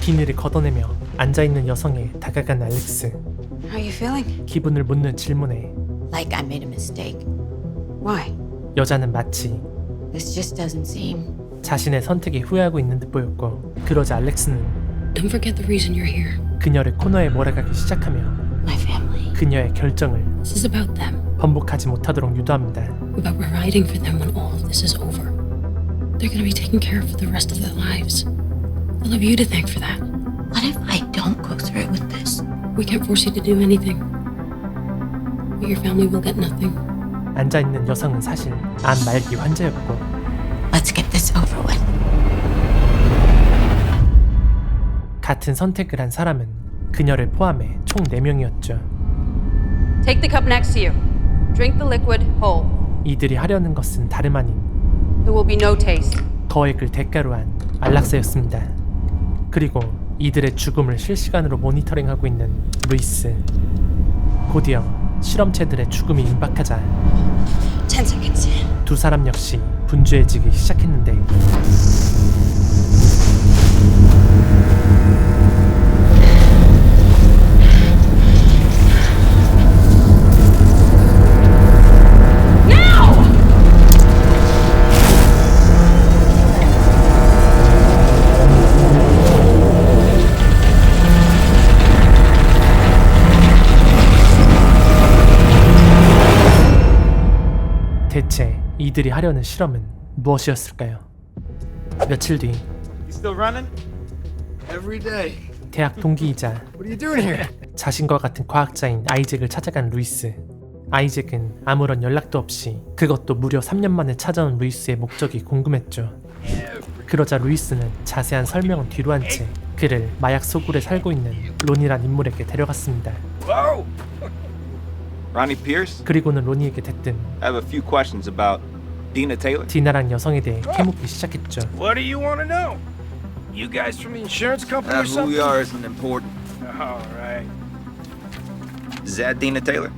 비닐을 걷어내며 앉아있는 여성에 다가간 알렉스. How are you feeling? 기분을 묻는 질문에 Like I made a mistake. Why? 여자는 마치 This just doesn't seem. 자신의 선택에 후회하고 있는 듯 보였고, 그러자 알렉스는 Don't forget the reason you're here. 그녀를 코너에 몰아가기 시작하며 My family. 그녀의 결정을 This is about them. 번복하지 못하도록 유도합니다. About providing for them when all of this is over. They're gonna be taken care of for the rest of their lives. They'll have you to thank for that. What if I don't go through with this? We can't force you to do anything. But your family will get nothing. 앉아있는 여성은 사실 암 말기 환자였고, Let's get this over with. 같은 선택을 한 사람은 그녀를 포함해 총 4명이었죠. Take the cup next to you. Drink the liquid whole. 이들이 하려는 것은 다름 아닌 There will be no taste. 거액을 대가로 한 안락사였습니다. 그리고 이들의 죽음을 실시간으로 모니터링하고 있는 루이스. 곧이어 실험체들의 죽음이 임박하자 10 seconds. 두 사람 역시 분주해지기 시작했는데, 대체 이들이 하려는 실험은 무엇이었을까요? 며칠 뒤 You still running? Every day. 대학 동기이자 What are you doing here? 자신과 같은 과학자인 아이잭을 찾아간 루이스. 아이잭은 아무런 연락도 없이, 그것도 무려 3년 만에 찾아온 루이스의 목적이 궁금했죠. 그러자 루이스는 자세한 설명은 뒤로 한 채 그를 마약 소굴에 살고 있는 로니란 인물에게 데려갔습니다. Whoa! Ronnie Pierce? 그리고는 로니에게 대뜸 I have a few questions about Dina Taylor. 디나랑 여성에 대해 캐묻기 시작했죠. What do you want to know? You guys from the insurance company or Who something? we are isn't important. All right. Is that Dina Taylor?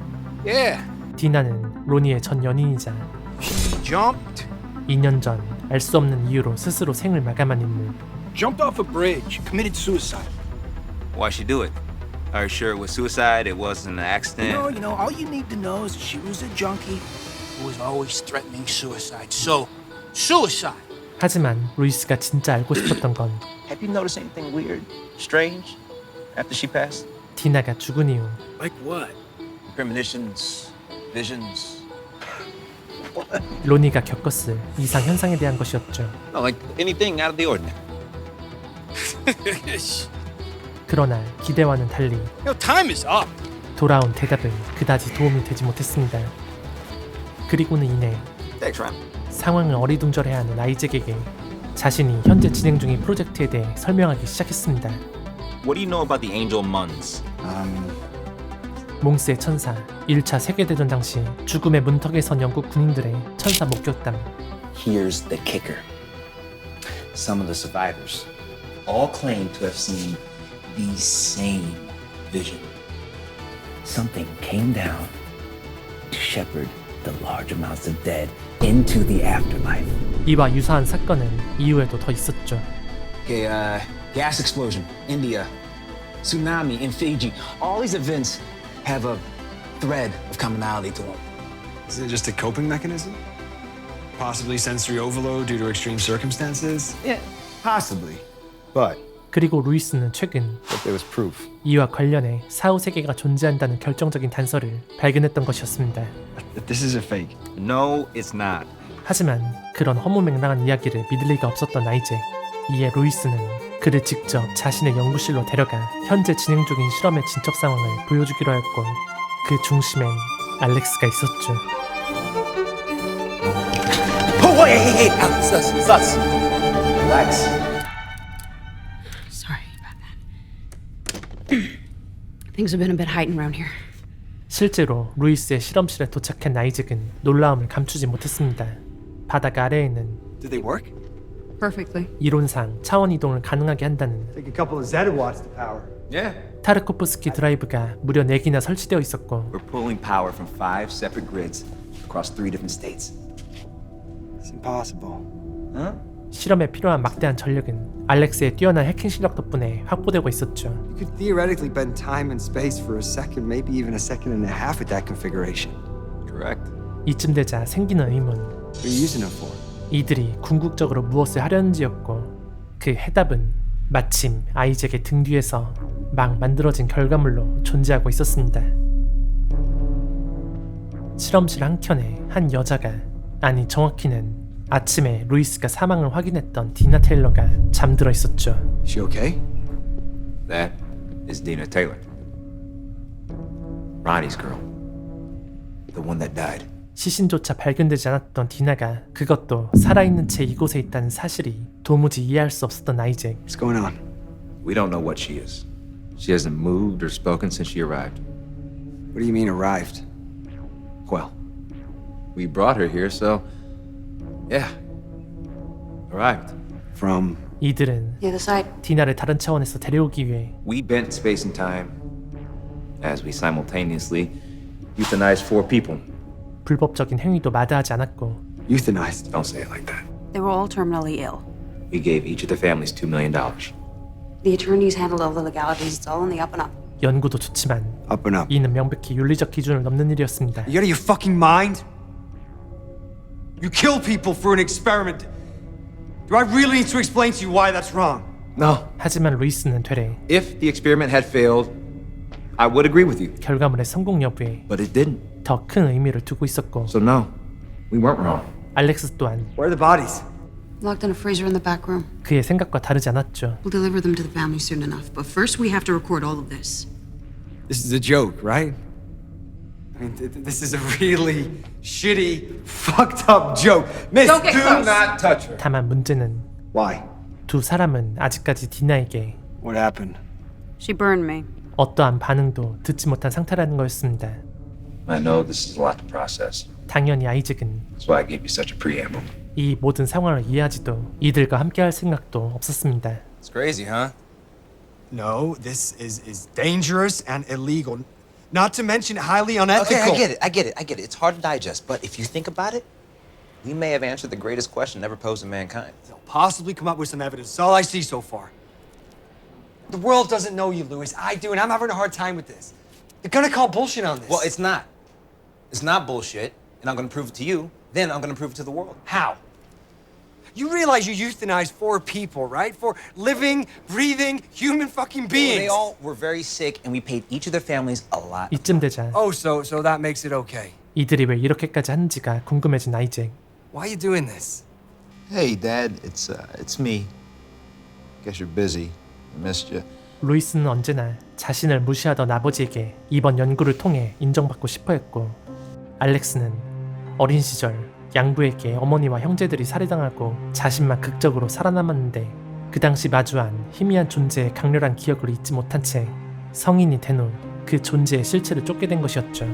Yeah. 디나는 로니의 전 연인이자 She jumped 2년 전 알 수 없는 이유로 스스로 생을 마감한 인물. jumped off a bridge, committed suicide. Why'd she do it? Are you sure it was suicide? It wasn't an accident? You know, all you need to know is that she was a junkie who was always threatening suicide. So, suicide. 하지만 루이스가 진짜 알고 싶었던 건 Have you noticed anything weird, strange, after she passed? 디나가 죽은 이후 Like what? Premonitions, visions. 로니가 겪었을 이상 현상에 대한 것이었죠. No, like anything out of the ordinary. 그러나 기대와는 달리 Time is up. 돌아온 대답은 그다지 도움이 되지 못했습니다. 그리고는 이내 Thanks, Ron. 상황을 어리둥절해하는 아이잭에게 자신이 현재 진행 중인 프로젝트에 대해 설명하기 시작했습니다. What do you know about the Angel Munns? 몽스의 천사, 1차 세계대전 당시 죽음의 문턱에 선 영국 군인들의 천사 목격담. Here's the kicker. Some of the survivors all claim to have seen the same vision. Something came down to shepherd the large amounts of dead into the afterlife. 이와 유사한 사건은 이후에도 더 있었죠. Okay, gas explosion, India, tsunami in Fiji. All these events have a thread of commonality to them. Is it just a coping mechanism? Possibly sensory overload due to extreme circumstances? Yeah, possibly. But 그리고 루이스는 최근 there was proof. 이와 관련해 사후 세계가 존재한다는 결정적인 단서를 발견했던 것이었습니다. That this is a fake. No, it's not. 하지만 그런 허무맹랑한 이야기를 믿을 리가 없었던 아이잭. 이에 루이스는 그를 직접 자신의 연구실로 데려가 현재 진행 중인 실험의 진척 상황을 보여주기로 하였고, 그 중심엔 알렉스가 있었죠. Oh, hey, sus. Relax. Sorry about that. Things have been a bit heightened around here. 실제로 루이스의 실험실에 도착한 아이잭은 놀라움을 감추지 못했습니다. 바닥 아래에는 Did they work? Perfectly. 이론상 차원 이동을 가능하게 한다는 Take a couple of zetawatts to power. Yeah. 타르코프스키 드라이브가 무려 4기나 설치되어 있었고, We're pulling power from 5 separate grids across 3 different states. It's impossible. Huh? 실험에 필요한 막대한 전력은 알렉스의 뛰어난 해킹 실력 덕분에 확보되고 있었죠. You could theoretically bend time and space for a second, maybe even a second and a half with that configuration. Correct. 이쯤 되자 생기는 의문. What are you using it for? 이들이 궁극적으로 무엇을 하려는지였고 그 해답은 마침 아이잭의 등 뒤에서 막 만들어진 결과물로 존재하고 있었습니다. 실험실 한켠에 한 여자가, 아니 정확히는 아침에 루이스가 사망을 확인했던 디나 테일러가 잠들어 있었죠. Is she okay? That is Dina Taylor. Ronnie's girl. The one that died. 시신조차 발견되지 않았던 디나가 그것도 살아있는 채 이곳에 있다는 사실이 도무지 이해할 수 없었던 아이잭. What's going on? We don't know what she is. She hasn't moved or spoken since she arrived. What do you mean arrived? Well, we brought her here, so yeah, arrived. From? 이들은 The other side. 디나를 다른 차원에서 데려오기 위해 We bent space and time as we simultaneously euthanized 4 people. 불법적인 행위도 마다하지 않았고 Euthanized. Don't say it like that. They were all terminally ill. We gave each of the families $2 million. The attorneys handled all the legalities. It's all on the up and up. 연구도 좋지만 Up and up. 이는 명백히 윤리적 기준을 넘는 일이었습니다. You out of your fucking mind? You kill people for an experiment. Do I really need to explain to you why that's wrong? No. 하지만 루이스는 되레 If the experiment had failed, I would agree with you. 결과물의 성공 여부에 But it didn't. 더 큰 의미를 두고 있었고 So no, we weren't wrong. 알렉스 또한 Where are the bodies? Locked in a freezer in the back room. 그의 생각과 다르지 않았죠. We'll deliver them to the family soon enough. But first, we have to record all of this. This is a joke, right? I mean, this is a really shitty, fucked up joke. Miss, Don't get do close. not touch her. 다만 문제는 Why? 두 사람은 아직까지 디나에게 What happened? She burned me. 어떠한 반응도 듣지 못한 상태라는 거였습니다. I know this is a lot to process. 당연히 아이잭은 That's why I gave you such a preamble. 이 모든 상황을 이해하지도 이들과 함께할 생각도 없었습니다. It's crazy, huh? No, this is dangerous and illegal. Not to mention highly unethical. Okay, I get it. It's hard to digest, but if you think about it, we may have answered the greatest question ever posed to mankind. They'll possibly come up with some evidence. It's all I see so far. The world doesn't know you, Lewis. I do, and I'm having a hard time with this. They're gonna call bullshit on this. Well, it's not. It's not bullshit, and I'm gonna prove it to you. Then I'm gonna prove it to the world. How? You realize you euthanized 4 people, right? 4 living, breathing, human fucking beings. They all were very sick, and we paid each of their families a lot. 이쯤 되자 Oh, so that makes it okay. 이들이 왜 이렇게까지 하는지가 궁금해진 아이잭. Why are you doing this? Hey, Dad, it's me. Guess you're busy. I missed you. 루이스는 언제나 자신을 무시하던 아버지에게 이번 연구를 통해 인정받고 싶어 했고 알렉스는 어린 시절 양부에게 어머니와 형제들이 살해당하고 자신만 극적으로 살아남았는데 그 당시 마주한 희미한 존재의 강렬한 기억을 잊지 못한 채 성인이 된 후 그 존재의 실체를 쫓게 된 것이었죠.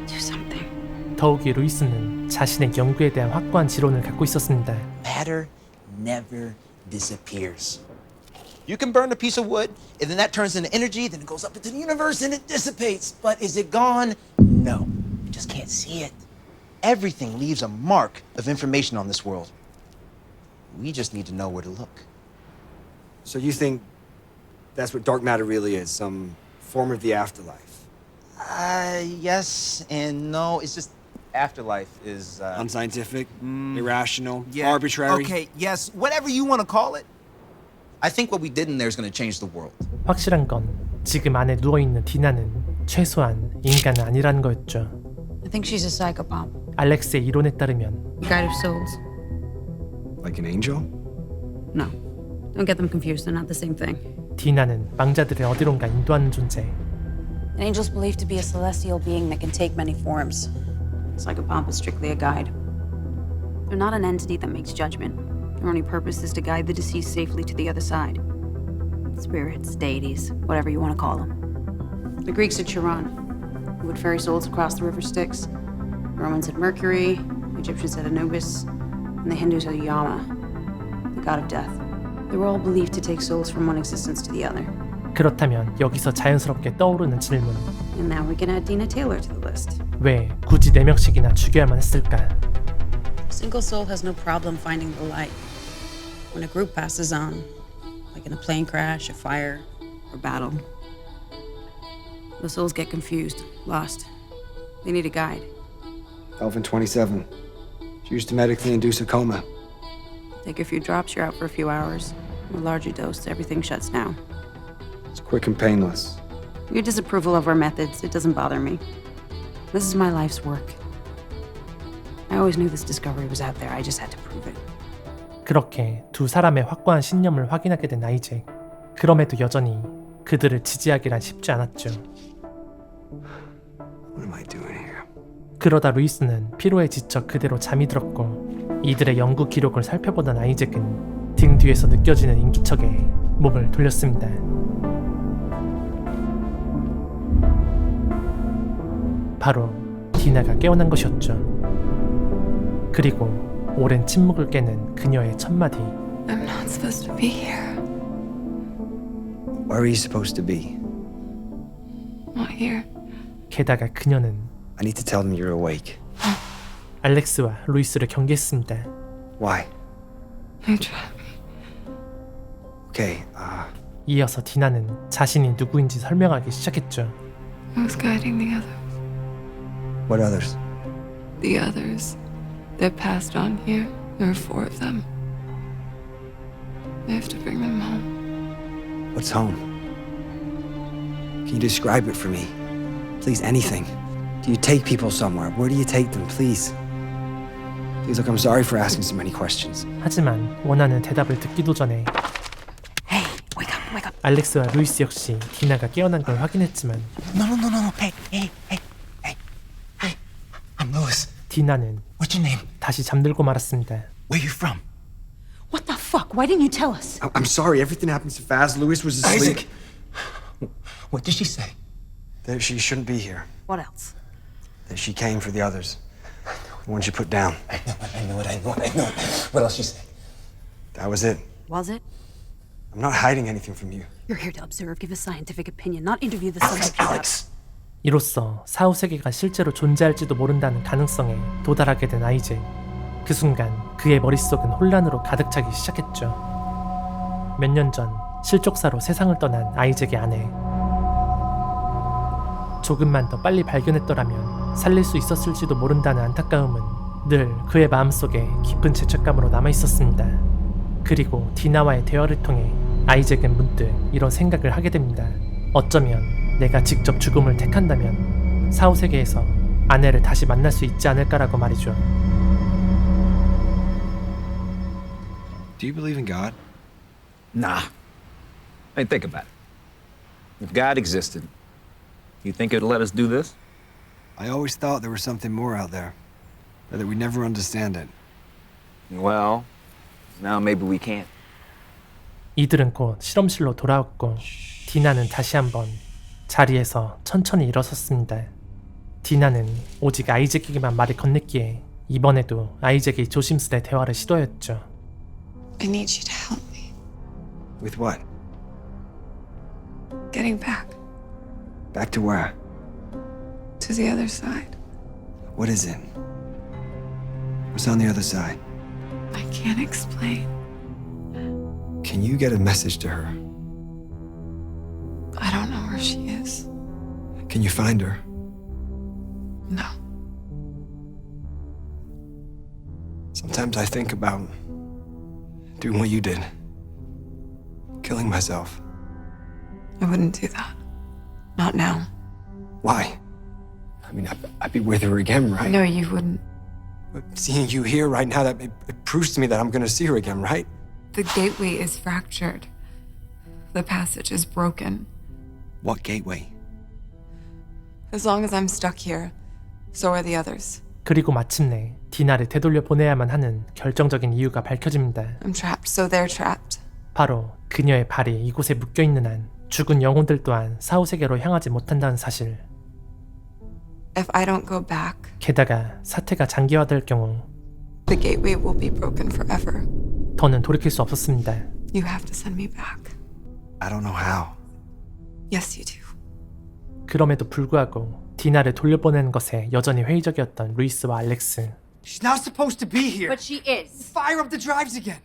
Do something. 더욱이 루이스는 자신의 연구에 대한 확고한 지론을 갖고 있었습니다. Matter never disappears. You can burn a piece of wood, and then that turns into energy, then it goes up into the universe and it dissipates. But is it gone? No. You just can't see it. Everything leaves a mark of information on this world. We just need to know where to look. So you think that's what dark matter really is, some form of the afterlife? Yes and no. It's just afterlife is Unscientific, irrational, arbitrary. Okay, yes, whatever you want to call it. I think what we did in there is going to change the world. 확실한 건 지금 안에 누워있는 디나는 최소한 인간은 아니라는 거였죠. I think she's a psychopath. 알렉스의 이론에 따르면 Guide of souls. Like an angel? No. Don't get them confused. They're not the same thing. 디나는 망자들을 어디론가 인도하는 존재. An angel's believed to be a celestial being that can take many forms. Psychopath is strictly a guide. They're not an entity that makes judgment. Their only purpose is to guide the deceased safely to the other side. Spirits, deities, whatever you want to call them. The Greeks had Chiron, who would ferry souls across the river Styx. The Romans had Mercury, the Egyptians had Anubis, and the Hindus had Yama, the god of death. They were all believed to take souls from one existence to the other. 그렇다면 여기서 자연스럽게 떠오르는 질문. And now we can add Dina Taylor to the list. 왜 굳이 4명씩이나 죽여야만 했을까? A single soul has no problem finding the light. when a group passes on, like in a plane crash, a fire, or battle. The souls get confused, lost. They need a guide. Elvin 27. She used to medically induce a coma. Take a few drops, you're out for a few hours. A larger dose, everything shuts down. It's quick and painless. Your disapproval of our methods, it doesn't bother me. This is my life's work. I always knew this discovery was out there. I just had to prove it. 그렇게 두 사람의 확고한 신념을 확인하게 된 아이잭. 그럼에도 여전히 그들을 지지하기란 쉽지 않았죠. What am I doing here? 그러다 루이스는 피로에 지쳐 그대로 잠이 들었고 이들의 연구 기록을 살펴보던 아이잭은 등 뒤에서 느껴지는 인기척에 몸을 돌렸습니다. 바로 디나가 깨어난 것이었죠. 그리고 오랜 침묵을 깨는 그녀의 첫마디. I'm not supposed to be here. Where are you supposed to be? Not here. 게다가 그녀는 I need to tell them you're awake. 알렉스와 루이스를 경계했습니다. Why? They trapped me. Okay, 이어서 디나는 자신이 누구인지 설명하기 시작했죠. I was guiding the others. what others? The others that passed on here. There were 4 of them. I have to bring them home. What's home? Can you describe it for me? Please, anything. Do you take people somewhere? Where do you take them, please? Please, look, I'm sorry for asking so many questions. 하지만 원하는 대답을 듣기도 전에 Hey, wake up, wake up. 알렉스와 루이스 역시 디나가 깨어난 걸 확인했지만 No. Hey. I'm Louis. 디나는 What's your name? 다시 잠들고 말았습니다. Where you from? What the fuck? Why didn't you tell us? I'm sorry, everything happened so fast. Louis was asleep. Isaac. What did she say? That she shouldn't be here. What else? That she came for the others. The ones you put down. I know it. What else she say? That was it. Was it? I'm not hiding anything from you. You're here to observe, give a scientific opinion, not interview the subject. Alex. 이로써 사후세계가 실제로 존재할지도 모른다는 가능성에 도달하게 된 아이잭. 그 순간 그의 머릿속은 혼란으로 가득 차기 시작했죠. 몇 년 전 실족사로 세상을 떠난 아이잭의 아내. 조금만 더 빨리 발견했더라면 살릴 수 있었을지도 모른다는 안타까움은 늘 그의 마음속에 깊은 죄책감으로 남아있었습니다. 그리고 디나와의 대화를 통해 아이잭은 문득 이런 생각을 하게 됩니다. 어쩌면 내가 직접 죽음을 택한다면 사후세계에서 아내를 다시 만날 수 있지 않을까라고 말이죠. Do you believe in God? Nah. I mean, think about it. If God existed, you think it'd let us do this? I always thought there was something more out there, but that we never understand it. Well, now maybe we can't. 이들은 곧 실험실로 돌아왔고 디나는 다시 한번 자리에서 천천히 일어섰습니다. 디나는 오직 아이잭에게만 말을 건넸기에 이번에도 아이잭이 조심스레 대화를 시도했죠. I need you to help me. With what? Getting back Back to where? to the other side. What is it? What's on the other side? I can't explain. Can you get a message to her? I don't know where she is. Can you find her? No. Sometimes I think about doing what you did. Killing myself. I wouldn't do that. Not now. Why? I mean, I'd be with her again, right? No, you wouldn't. But seeing you here right now, that it proves to me that I'm gonna see her again, right? The gateway is fractured. The passage is broken. What gateway? As long as I'm stuck here, so are the others. 그리고 마침내 디나를 되돌려 보내야만 하는 결정적인 이유가 밝혀집니다. I'm trapped, so they're trapped. 바로 그녀의 발이 이곳에 묶여있는 한 죽은 영혼들 또한 사후세계로 향하지 못한다는 사실. If I don't go back, 게다가 사태가 장기화될 경우 the gateway will be broken forever. 더는 돌이킬 수 없었습니다. You have to send me back. I don't know how. Yes, you do. 그럼에도 불구하고 디나를 돌려보내는 것에 여전히 회의적이었던 루이스와 알렉스. She's not supposed to be here. But she is. Fire up the drives again.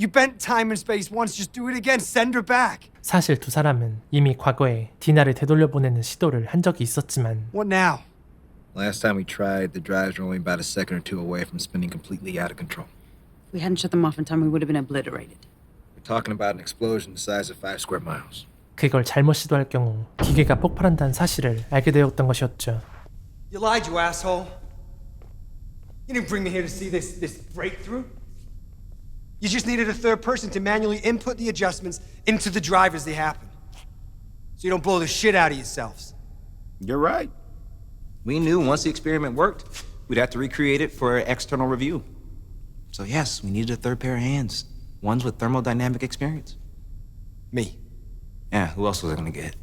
You bent time and space once, just do it again. Send her back. 사실 두 사람은 이미 과거에 디나를 되돌려보내는 시도를 한 적이 있었지만 What now? Last time we tried, the drives were only about a second or two away from spinning completely out of control. If we hadn't shut them off in time, we would have been obliterated. We're talking about an explosion the size of 5 square miles. 그걸 잘못 시도할 경우 기계가 폭발한다는 사실을 알게 되었던 것이었죠. You lied, you asshole. You didn't bring me here to see this breakthrough. You just needed a third person to manually input the adjustments into the drive as they happen. So you don't blow the shit out of yourselves. You're right. We knew once the experiment worked, we'd have to recreate it for external review. So yes, we needed a third pair of hands. Ones with thermodynamic experience. Me. Yeah, who else was I gonna get?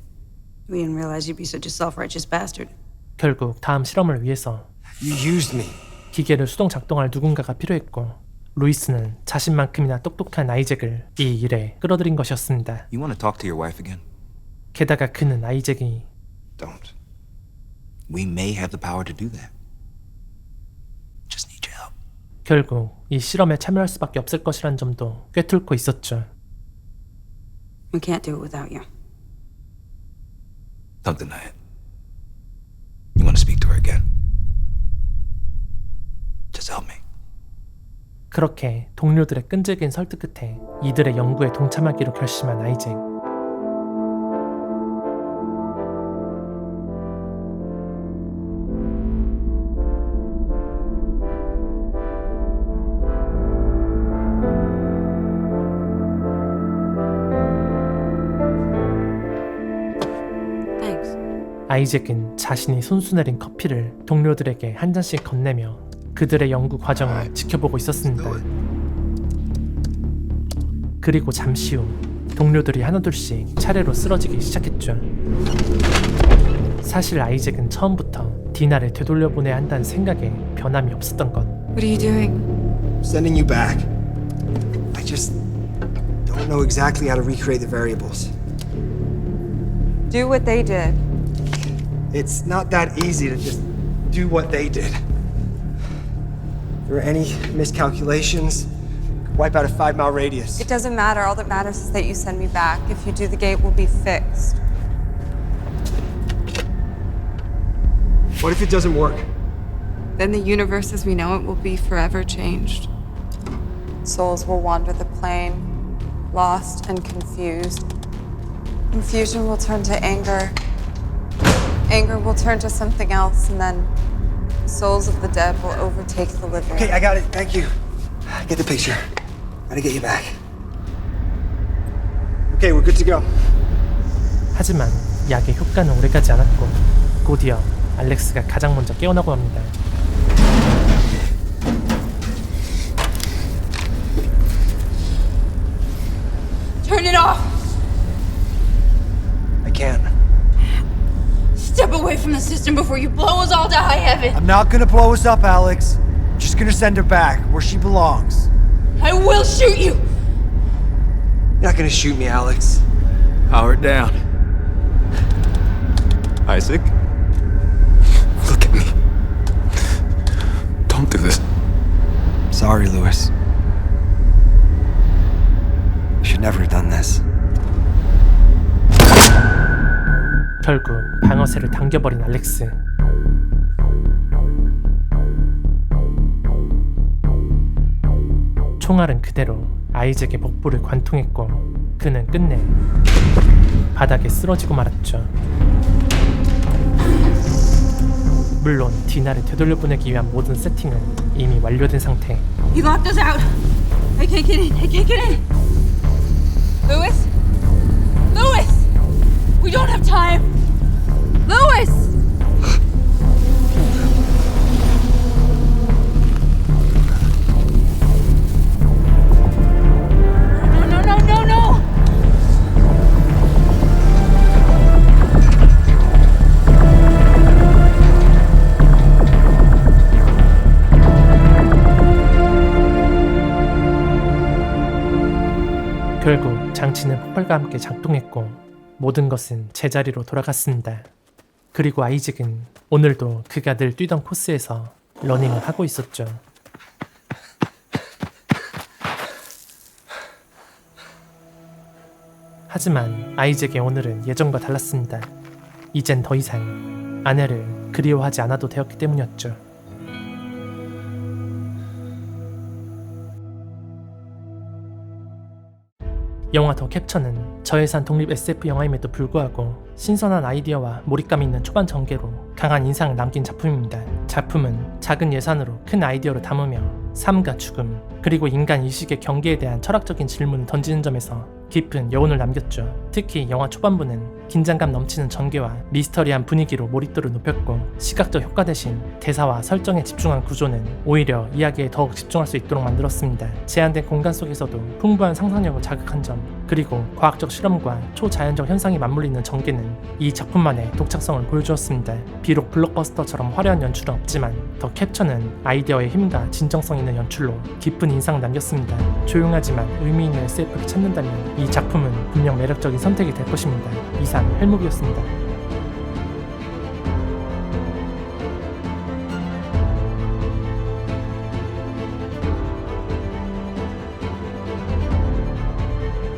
We didn't realize you'd be such a self-righteous bastard. 결국 다음 실험을 위해서 You used me. 기계를 수동 작동할 누군가가 필요했고 루이스는 자신만큼이나 똑똑한 아이잭을 이 일에 끌어들인 것이었습니다. You want to talk to your wife again? 게다가 그는 아이잭이 Don't. We may have the power to do that. Just need your help. 결국 이 실험에 참여할 수밖에 없을 것이란 점도 꿰뚫고 있었죠. We can't do it without you. Don't deny it. You want to speak to her again? Just help me. 그렇게 동료들의 끈질긴 설득 끝에 이들의 연구에 동참하기로 결심한 아이잭. Thanks. 아이잭은 자신이 손수 내린 커피를 동료들에게 한 잔씩 건네며 그들의 연구 과정을 지켜보고 있었습니다. 그리고 잠시 후 동료들이 하나둘씩 차례로 쓰러지기 시작했죠. 사실 아이잭은 처음부터 디나를 되돌려보내야 한다는 생각에 변함이 없었던 것. What are you doing? Sending you back. I just don't know exactly how to recreate the variables. Do what they did. It's not that easy to just do what they did. If there are any miscalculations, wipe out a 5-mile radius. It doesn't matter. All that matters is that you send me back. If you do, the gate will be fixed. What if it doesn't work? Then the universe as we know it will be forever changed. Souls will wander the plane, lost and confused. Confusion will turn to anger. Anger will turn to something else, and then the souls of the dead will overtake the living. Okay, I got it. Thank you. Get the picture. Gotta get you back. Okay, we're good to go. 하지만 약의 효과는 오래가지 않았고 곧이어 알렉스가 가장 먼저 깨어나고 맙니다. Turn it off! I can't. Step away from the system before you blow us all to high heaven! I'm not gonna blow us up, Alex. I'm just gonna send her back where she belongs. I will shoot you! You're not gonna shoot me, Alex. Power down. Isaac? Look at me. Don't do this. Sorry, Lewis. I should never have done this. 결국 방어쇠를 당겨버린 알렉스. 총알은 그대로 아이잭의 복부를 관통했고 그는 끝내 바닥에 쓰러지고 말았죠. 물론 디나를 되돌려보내기 위한 모든 세팅은 이미 완료된 상태. He locked us out! I can't get in! I can't get in! Lewis? Lewis! We don't have time! Lewis! No, no, no, no! 결국 장치는 폭발과 함께 작동했고 모든 것은 제자리로 돌아갔습니다. 그리고 아이잭은 오늘도 그가 늘 뛰던 코스에서 러닝을 하고 있었죠. 하지만 아이잭의 오늘은 예전과 달랐습니다. 이젠 더 이상 아내를 그리워하지 않아도 되었기 때문이었죠. 영화 더 캡처는 저예산 독립 SF 영화임에도 불구하고 신선한 아이디어와 몰입감 있는 초반 전개로 강한 인상을 남긴 작품입니다. 작품은 작은 예산으로 큰 아이디어를 담으며 삶과 죽음, 그리고 인간 의식의 경계에 대한 철학적인 질문을 던지는 점에서 깊은 여운을 남겼죠. 특히 영화 초반부는 긴장감 넘치는 전개와 미스터리한 분위기로 몰입도를 높였고, 시각적 효과 대신 대사와 설정에 집중한 구조는 오히려 이야기에 더욱 집중할 수 있도록 만들었습니다. 제한된 공간 속에서도 풍부한 상상력을 자극한 점, 그리고 과학적 실험과 초자연적 현상이 맞물리는 전개는 이 작품만의 독창성을 보여주었습니다. 비록 블록버스터처럼 화려한 연출은 없지만 더 캡처는 아이디어의 힘과 진정성 있는 연출로 깊은 인상을 남겼습니다. 조용하지만 의미 있는 SF를 찾는다면 이 작품은 분명 매력적인 선택이 될 것입니다. 이상 헬무비였습니다.